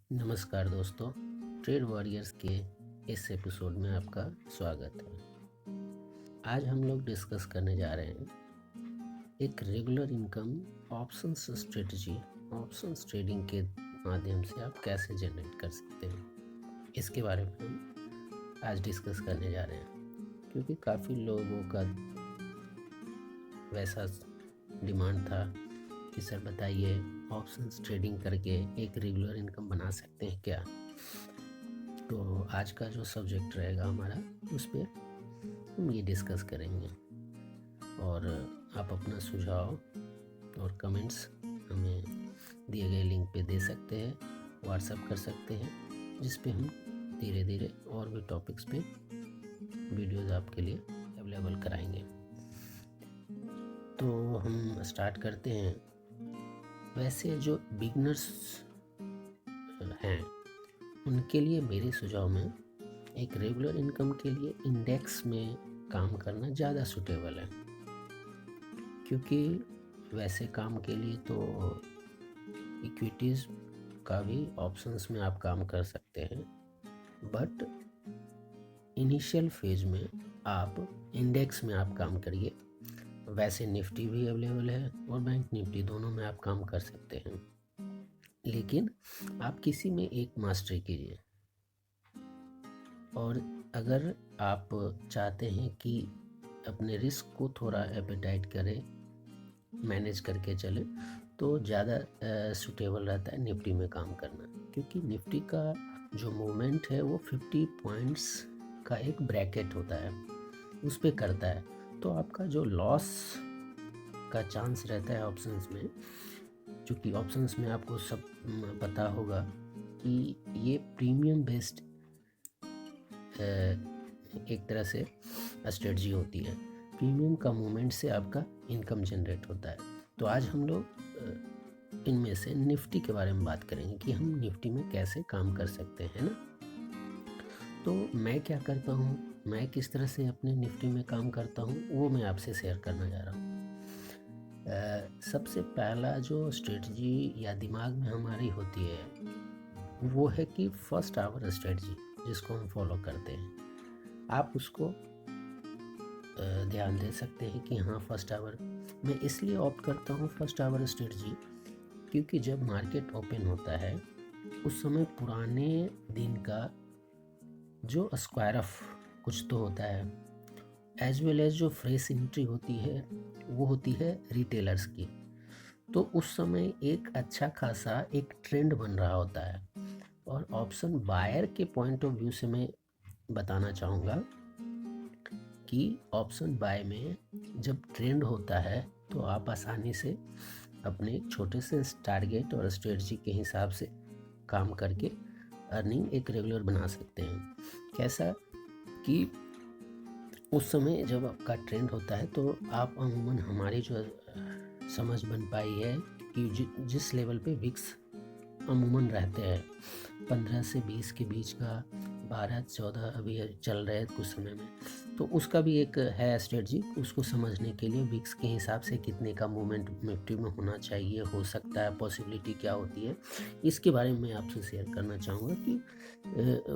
नमस्कार दोस्तों, trade warriors के इस एपिसोड में आपका स्वागत है। आज हम लोग डिस्कस करने जा रहे हैं एक regular income options strategy. Options trading के माध्यम से आप कैसे जनरेट कर सकते हैं, इसके बारे में हम आज डिस्कस करने जा रहे हैं। क्योंकि काफ़ी लोगों का वैसा डिमांड था कि सर बताइए, ऑप्शंस ट्रेडिंग करके एक रेगुलर इनकम बना सकते हैं क्या। तो आज का जो सब्जेक्ट रहेगा हमारा, उस पर हम ये डिस्कस करेंगे और आप अपना सुझाव और कमेंट्स हमें दिए गए लिंक पे दे सकते हैं, व्हाट्सएप कर सकते हैं, जिस पे हम धीरे धीरे और भी टॉपिक्स पे वीडियोज़ आपके लिए अवेलेबल कराएंगे। तो हम स्टार्ट करते हैं। वैसे जो बिगनर्स हैं उनके लिए मेरे सुझाव में एक रेगुलर इनकम के लिए इंडेक्स में काम करना ज़्यादा सूटेबल है। क्योंकि वैसे काम के लिए तो इक्विटीज़ का भी ऑप्शंस में आप काम कर सकते हैं, बट इनिशियल फेज में आप इंडेक्स में आप काम करिए। वैसे निफ्टी भी अवेलेबल है और बैंक निफ्टी, दोनों में आप काम कर सकते हैं, लेकिन आप किसी में एक मास्टरी कीजिए। और अगर आप चाहते हैं कि अपने रिस्क को थोड़ा एपेटाइट करें, मैनेज करके चले, तो ज़्यादा सूटेबल रहता है निफ्टी में काम करना। क्योंकि निफ्टी का जो मूवमेंट है वो 50 पॉइंट्स का एक ब्रैकेट होता है, उस पर करता है। तो आपका जो लॉस का चांस रहता है ऑप्शंस में, चूँकि ऑप्शंस में आपको सब पता होगा कि ये प्रीमियम बेस्ड एक तरह से स्ट्रेटजी होती है। प्रीमियम का मूवमेंट से आपका इनकम जनरेट होता है। तो आज हम लोग इनमें से निफ्टी के बारे में बात करेंगे कि हम निफ्टी में कैसे काम कर सकते हैं ना। तो मैं क्या करता हूँ, मैं किस तरह से अपने निफ्टी में काम करता हूँ, वो मैं आपसे शेयर करना जा रहा हूँ। सबसे पहला जो स्ट्रेटजी या दिमाग में हमारी होती है वो है कि फर्स्ट आवर स्ट्रेटजी, जिसको हम फॉलो करते हैं। आप उसको ध्यान दे सकते हैं कि हाँ, फर्स्ट आवर मैं इसलिए ऑप्ट करता हूँ फर्स्ट आवर स्ट्रेटजी, क्योंकि जब मार्केट ओपन होता है उस समय पुराने दिन का जो स्क्वायर ऑफ कुछ तो होता है, एज वेल एज जो फ्रेश एंट्री होती है वो होती है रिटेलर्स की। तो उस समय एक अच्छा खासा एक ट्रेंड बन रहा होता है। और ऑप्शन बायर के पॉइंट ऑफ व्यू से मैं बताना चाहूँगा कि ऑप्शन बाय में जब ट्रेंड होता है तो आप आसानी से अपने एक छोटे से टारगेट और स्ट्रेटजी के हिसाब से काम करके अर्निंग एक रेगुलर बना सकते हैं। कैसा कि उस समय जब आपका ट्रेंड होता है तो आप अमूमन, हमारी जो समझ बन पाई है कि जिस लेवल पे विक्स अमूमन रहते हैं 15 से 20 के बीच का, 12-14 अभी चल रहे हैं कुछ समय में, तो उसका भी एक है स्ट्रेटजी। उसको समझने के लिए विक्स के हिसाब से कितने का मूवमेंट निफ्टी में होना चाहिए, हो सकता है, पॉसिबिलिटी क्या होती है, इसके बारे में मैं आपसे शेयर करना चाहूँगा कि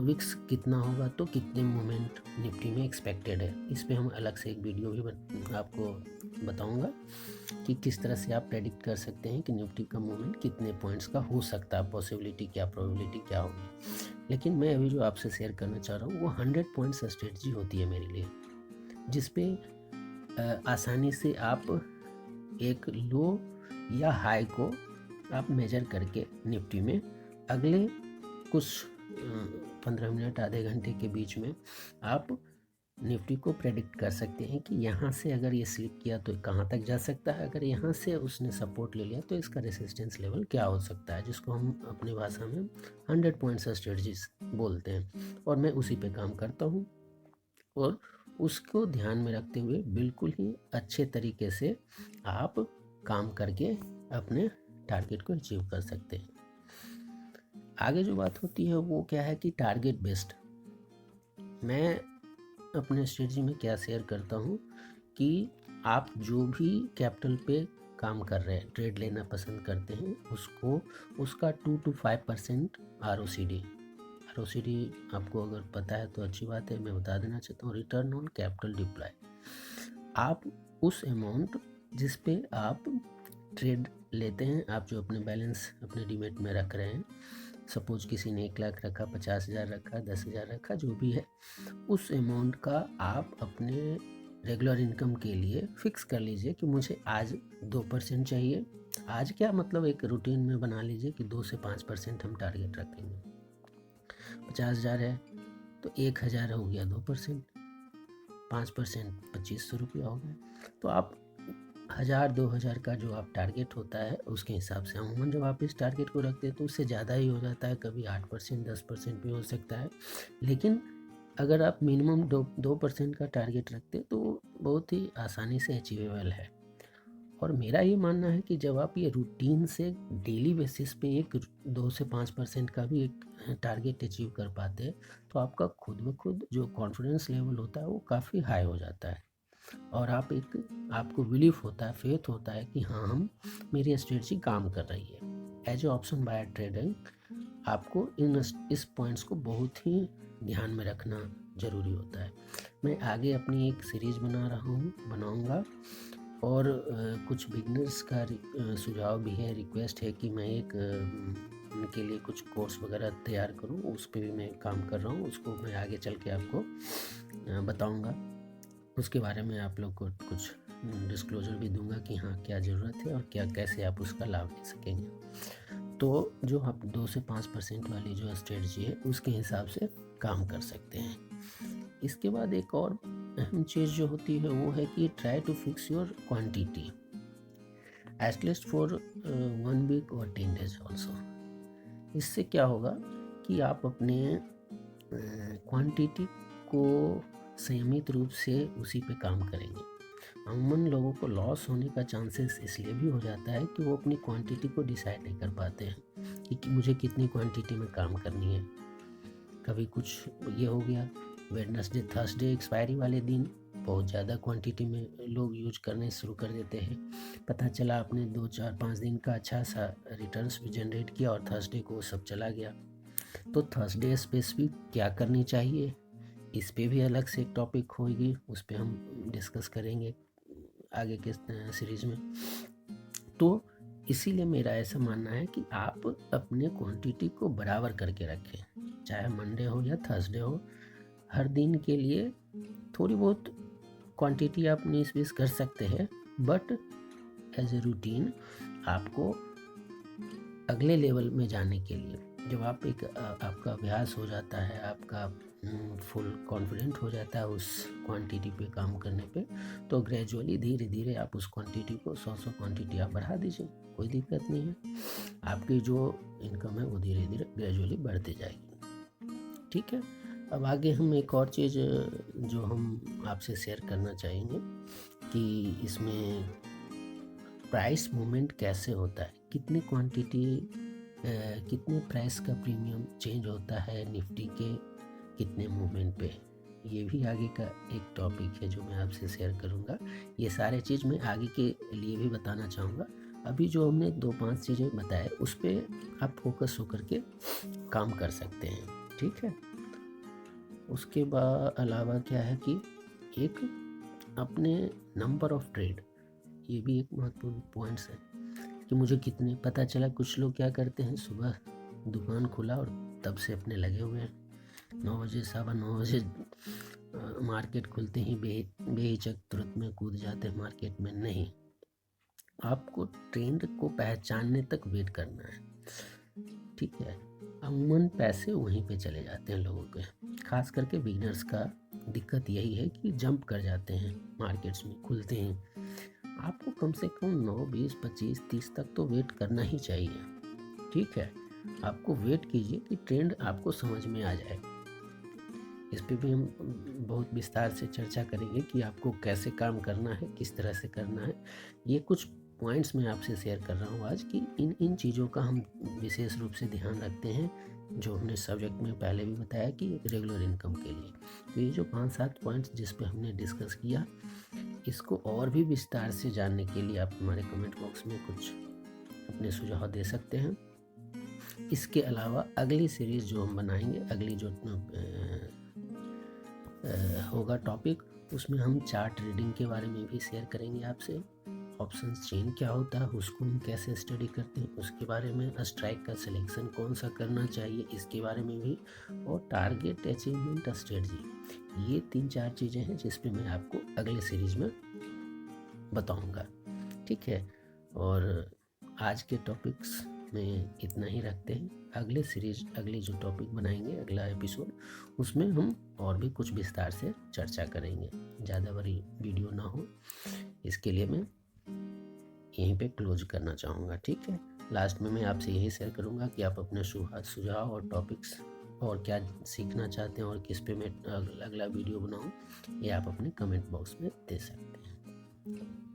विक्स कितना होगा तो कितने मूवमेंट निफ्टी में एक्सपेक्टेड है। इस पे हम अलग से एक वीडियो भी आपको बताऊंगा कि किस तरह से आप प्रेडिक्ट कर सकते हैं कि निफ्टी का मूवमेंट कितने पॉइंट्स का हो सकता है, पॉसिबिलिटी क्या, प्रोबेबिलिटी क्या होगी। लेकिन मैं अभी जो आपसे शेयर करना चाह रहा हूँ वो 100 पॉइंट्स स्ट्रेटजी होती है मेरे लिए, जिसपे आसानी से आप एक लो या हाई को आप मेजर करके निफ्टी में अगले कुछ 15 मिनट, आधे घंटे के बीच में आप निफ्टी को प्रेडिक्ट कर सकते हैं कि यहाँ से अगर ये स्लिप किया तो कहाँ तक जा सकता है, अगर यहाँ से उसने सपोर्ट ले लिया तो इसका रेसिस्टेंस लेवल क्या हो सकता है, जिसको हम अपनी भाषा में 100 पॉइंट्स स्ट्रेटजीज बोलते हैं। और मैं उसी पे काम करता हूँ और उसको ध्यान में रखते हुए बिल्कुल ही अच्छे तरीके से आप काम करके अपने टारगेट को अचीव कर सकते हैं। आगे जो बात होती है वो क्या है कि टारगेट बेस्ड। मैं अपने स्ट्रेटजी में क्या शेयर करता हूँ कि आप जो भी कैपिटल पे काम कर रहे हैं, ट्रेड लेना पसंद करते हैं, उसको उसका 2 to 5% ROCD। आपको अगर पता है तो अच्छी बात है, मैं बता देना चाहता हूँ, रिटर्न ऑन कैपिटल डिप्लॉय। आप उस अमाउंट जिस पे आप ट्रेड लेते हैं, आप जो अपने बैलेंस अपने डीमेट में रख रहे हैं, सपोज किसी ने 1 लाख रखा, 50,000 रखा, 10,000 रखा, जो भी है, उस अमाउंट का आप अपने रेगुलर इनकम के लिए फिक्स कर लीजिए कि मुझे आज 2% चाहिए। आज क्या मतलब, एक रूटीन में बना लीजिए कि 2 से 5% हम टारगेट रखेंगे। 50,000 है तो 1,000 हो गया 2%, 5% 2,500 रुपया हो गया। तो आप 1,000-2,000 का जो आप टारगेट होता है उसके हिसाब से, अमूमन जब आप इस टारगेट को रखते हैं तो उससे ज़्यादा ही हो जाता है, कभी 8% 10% भी हो सकता है। लेकिन अगर आप मिनिमम 2% का टारगेट रखते हैं तो बहुत ही आसानी से अचीवेबल है। और मेरा ये मानना है कि जब आप ये रूटीन से डेली बेसिस पे एक 2 से 5% का भी एक टारगेट अचीव कर पाते हैं तो आपका खुद ब खुद जो कॉन्फिडेंस लेवल होता है वो काफ़ी हाई हो जाता है, और आपको बिलीफ होता है, फेथ होता है कि हाँ, मेरी स्ट्रेटजी काम कर रही है। As a option buyer trading आपको इस पॉइंट्स को बहुत ही ध्यान में रखना ज़रूरी होता है। मैं आगे अपनी एक सीरीज़ बनाऊंगा, और कुछ बिगनर्स का सुझाव भी है, रिक्वेस्ट है कि मैं उनके लिए कुछ कोर्स वगैरह तैयार करूं, उस पर भी मैं काम कर रहा हूं। उसको मैं आगे चल के आपको बताऊंगा, उसके बारे में आप लोग को कुछ डिस्क्लोजर भी दूंगा कि हाँ, क्या ज़रूरत है और कैसे आप उसका लाभ ले सकेंगे। तो जो आप 2 से 5% वाली जो स्ट्रेटजी है उसके हिसाब से काम कर सकते हैं। इसके बाद एक और अहम चीज़ जो होती है वो है कि try to fix your quantity at least for 1 week और 10 days ऑल्सो। इससे क्या होगा कि आप अपने क्वांटिटी को संयमित रूप से उसी पे काम करेंगे। अमूमन लोगों को लॉस होने का चांसेस इसलिए भी हो जाता है कि वो अपनी क्वांटिटी को डिसाइड नहीं कर पाते हैं कि मुझे कितनी क्वांटिटी में काम करनी है। कभी कुछ ये हो गया, वेडनेसडे थर्सडे एक्सपायरी वाले दिन बहुत ज़्यादा क्वांटिटी में लोग यूज करने शुरू कर देते हैं। पता चला आपने 2-4-5 दिन का अच्छा सा रिटर्न्स भी जनरेट किया और थर्सडे को सब चला गया। तो थर्सडे स्पेसिफिक क्या करनी चाहिए, इस पे भी अलग से एक टॉपिक होगी, उस पर हम डिस्कस करेंगे आगे के सीरीज़ में। तो इसीलिए मेरा ऐसा मानना है कि आप अपने क्वांटिटी को बराबर करके रखें, चाहे मंडे हो या थर्सडे हो। हर दिन के लिए थोड़ी बहुत क्वांटिटी आप 19-20 कर सकते हैं, बट एज ए रूटीन आपको अगले लेवल में जाने के लिए, जब आपका अभ्यास हो जाता है, आपका फुल कॉन्फिडेंट हो जाता है उस क्वांटिटी पे काम करने पे, तो ग्रेजुअली धीरे धीरे आप उस क्वांटिटी को 100 क्वांटिटी आप बढ़ा दीजिए, कोई दिक्कत नहीं है। आपकी जो इनकम है वो धीरे धीरे ग्रेजुअली बढ़ती जाएगी। ठीक है, अब आगे हम एक और चीज़ जो हम आपसे शेयर करना चाहेंगे कि इसमें प्राइस मूवमेंट कैसे होता है, कितनी क्वांटिटी कितने प्राइस का प्रीमियम चेंज होता है निफ्टी के कितने मूवमेंट पे, ये भी आगे का एक टॉपिक है जो मैं आपसे शेयर करूँगा। ये सारे चीज़ मैं आगे के लिए भी बताना चाहूँगा। अभी जो हमने 2-5 चीज़ें बताए उस पर आप फोकस होकर के काम कर सकते हैं। ठीक है, उसके बाद अलावा क्या है कि एक अपने नंबर ऑफ ट्रेड, ये भी एक महत्वपूर्ण पॉइंट्स है कि मुझे कितने, पता चला कुछ लोग क्या करते हैं, सुबह दुकान खुला और तब से अपने लगे हुए हैं, 9 बजे 9:15 बजे मार्केट खुलते ही बेहिचक तुरंत में कूद जाते हैं मार्केट में। नहीं, आपको ट्रेंड को पहचानने तक वेट करना है। ठीक है, अमूमन पैसे वहीं पे चले जाते हैं लोगों के, खास करके बिगनर्स का दिक्कत यही है कि जंप कर जाते हैं मार्केट्स में खुलते हैं। आपको कम से कम 9, 20, 25, 30 तक तो वेट करना ही चाहिए। ठीक है, आपको वेट कीजिए कि ट्रेंड आपको समझ में आ जाए। इस पे भी हम बहुत विस्तार से चर्चा करेंगे कि आपको कैसे काम करना है, किस तरह से करना है। ये कुछ पॉइंट्स मैं आपसे शेयर कर रहा हूँ आज कि इन चीज़ों का हम विशेष रूप से ध्यान रखते हैं जो हमने सब्जेक्ट में पहले भी बताया कि रेगुलर इनकम के लिए। तो ये जो 5-7 पॉइंट्स जिस पे हमने डिस्कस किया, इसको और भी विस्तार से जानने के लिए आप हमारे कमेंट बॉक्स में कुछ अपने सुझाव दे सकते हैं। इसके अलावा अगली सीरीज़ जो हम बनाएंगे, अगली जो होगा टॉपिक, उसमें हम चार्ट रीडिंग के बारे में भी शेयर करेंगे आपसे। ऑप्शंस चेन क्या होता है, उसको हम कैसे स्टडी करते हैं उसके बारे में, स्ट्राइक का सिलेक्शन कौन सा करना चाहिए इसके बारे में भी, और टारगेट अचीवमेंट स्ट्रेटजी। ये 3-4 चीज़ें हैं जिस पे मैं आपको अगले सीरीज में बताऊंगा। ठीक है, और आज के टॉपिक्स में इतना ही रखते हैं। अगले सीरीज, अगली जो टॉपिक बनाएंगे, अगला एपिसोड, उसमें हम और भी कुछ विस्तार से चर्चा करेंगे। ज़्यादा बड़ी वीडियो ना हो, इसके लिए मैं यहीं पे क्लोज करना चाहूँगा। ठीक है, लास्ट में मैं आपसे यही शेयर करूँगा कि आप अपने सुझाव और टॉपिक्स और क्या सीखना चाहते हैं और किस पे मैं अगला वीडियो बनाऊँ, ये आप अपने कमेंट बॉक्स में दे सकते हैं।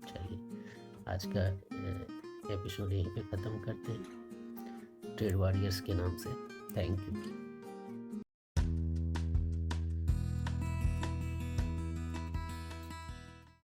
चलिए, आज का एपिसोड यहीं पे ख़त्म करते हैं, ट्रेड वॉरियर्स के नाम से। Thank you.